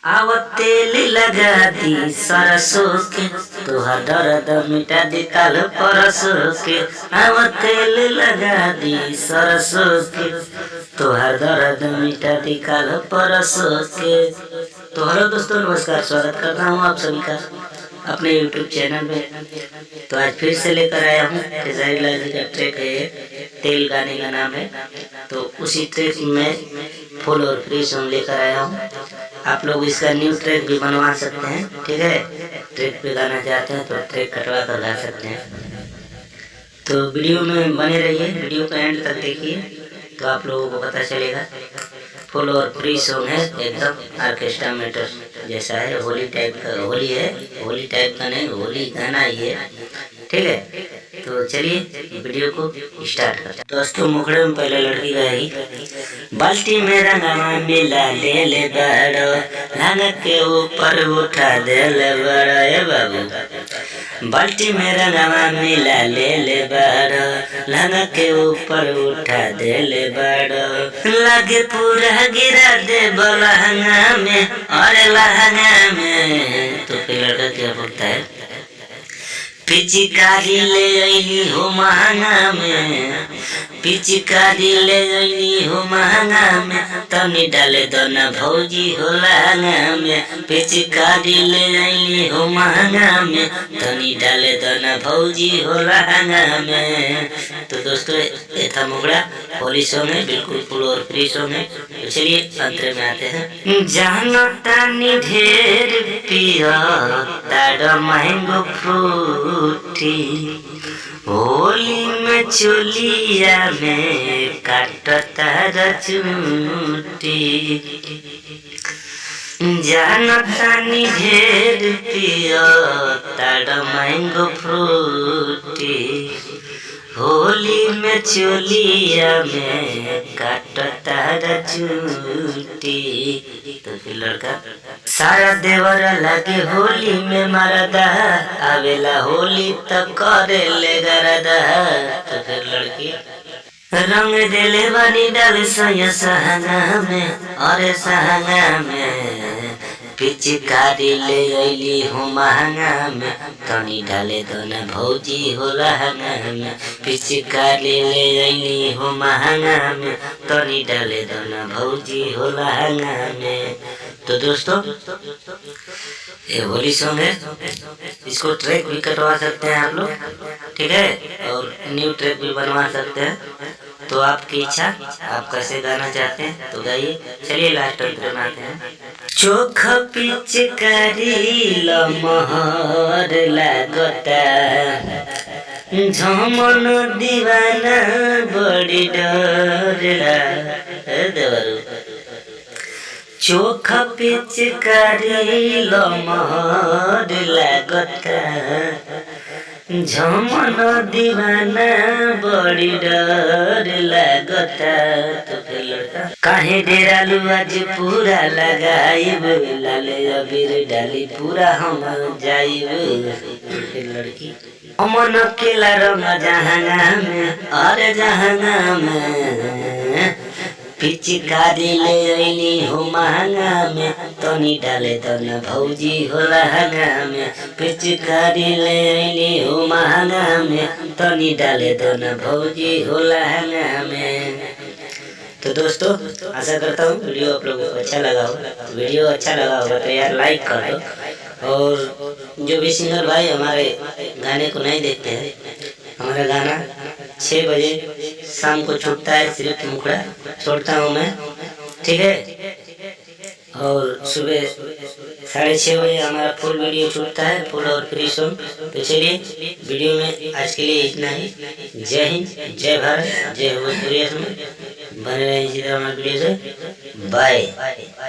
आव तेल लगा दी सरसों के, तोहर दर्द मिटा दी काल परसों के। आव तेल लगा दी सरसों के, तोहर दर्द मिटा दी काल परसों के। तो हेलो दोस्तों, नमस्कार, स्वागत करता हूँ आप सभी का अपने YouTube चैनल में। तो आज फिर से लेकर आया हूँ खेसारी लाल जी का ट्रैक है, तेल गाने का नाम है। तो उसी ट्रैक में फुल और फ्री सॉन्ग लेकर आया हूँ। आप लोग इसका न्यू ट्रैक भी बनवा सकते हैं, ठीक है। ट्रैक पे गाना चाहते हैं तो ट्रैक कटवा कर गा सकते हैं। तो वीडियो में बने रहिए, वीडियो का एंड तक देखिए तो आप लोगों को पता चलेगा। फुल और फ्री सॉन्ग है, एकदम ऑर्केस्ट्रा मैटर जैसा है। होली टाइप का, होली है, होली टाइप का नहीं, होली गाना ही है, ठीक है। तो चलिए वीडियो को स्टार्ट करते हैं। दोस्तों, मुखड़े में पहले लड़की गाएगी। बाल्टी में रंगवा मिला ले ले बड़ो, लांग के ऊपर उठा दे ले बड़ो ए बाबू। बाल्टी में रंगवा मिला ले ले बड़ो, लांग के ऊपर उठा दे ले बड़ो। लगे पूरा गिरा दे लहंगा में, और लहंगा में। तो फिर लड़का क्या बोलता है, पिचकारी ले अली हो महंगा में, पिचकारी ले अली हो महंगा में, तनी डाले दो न भौजी हो लहंगा में। पिचकारी ले अली हो महंगा में, तनी डाले दो न भौजी हो लहंगा में। तो दोस्तों, ये था मुखड़ा होली सॉन्ग है, बिल्कुल फुल और फ्री सॉन्ग है। तो चलिए अंतर में आते हैं। जानो तानी ढेर पिया तारा महंगो फ्रूटी, होली में चोलिया में काटता रचूटी। जानो तानी ढेर पिया तारा महंगो फ्रूटी, होली में चोलिया में काटता रचूटी। तो फिर लड़का, सारा देवर लगे होली में मरदा, आवेला होली तो करे ले गरदा। तो फिर लड़की, रंग देले बनी डाल सोया सहंगा में, और सहंगा में। पिचकारी ले अली हो महंगा में, तनी डाले दो न भौजी हो लहंगा में। पिचकारी ले अली हो महंगा में, तनी डाले दो न भौजी हो लहंगा में। तो दोस्तों, ये होली सॉन्ग है, इसको ट्रैक भी कटवा सकते हैं आप लोग, ठीक है, और न्यू ट्रैक भी बनवा सकते हैं। तो आपकी इच्छा, आप कैसे गाना चाहते हैं तो गाइए। चलिए लास्ट अंतर में आते हैं। चोख पिचकारी लमहर लागता, झमन दीवाना बड़ी डर देवरू। चोख पिचकारी लमहर लागता, झमन दीवाना बड़ी डर लागता। तो फिर लड़का, काहे डेरालू आज पूरा लगाइब, लाले अबीर डाली पूरा हम जाइब। फिर लड़की, अमन केला रंग जहांगा में, और जहांगा में। पिचकारी ले अली हो महंगा में, तनी डाले दो न भौजी हो लहंगा में। पिचकारी ले अली हो महंगा में, तनी डाले दो न भौजी हो लहंगा में। तो दोस्तों, आशा करता हूँ वीडियो आप लोगों को अच्छा लगा होगा। वीडियो अच्छा लगा होगा तो यार लाइक कर दो। और जो भी सिंगर भाई हमारे गाने को नहीं देखते हैं, हमारा गाना 6 बजे शाम को छूटता है, सिर्फ मुखड़ा छोड़ता हूँ मैं, ठीक है। और सुबह 6:30 बजे हमारा फुल वीडियो छूटता है, फुल और फ्री सॉन्ग। तो चलिए वीडियो में आज के लिए इतना ही। जय हिंद, जय भारत, जय भोजपुरी में बने रहे इसी तरह हमारे वीडियो से। बाय।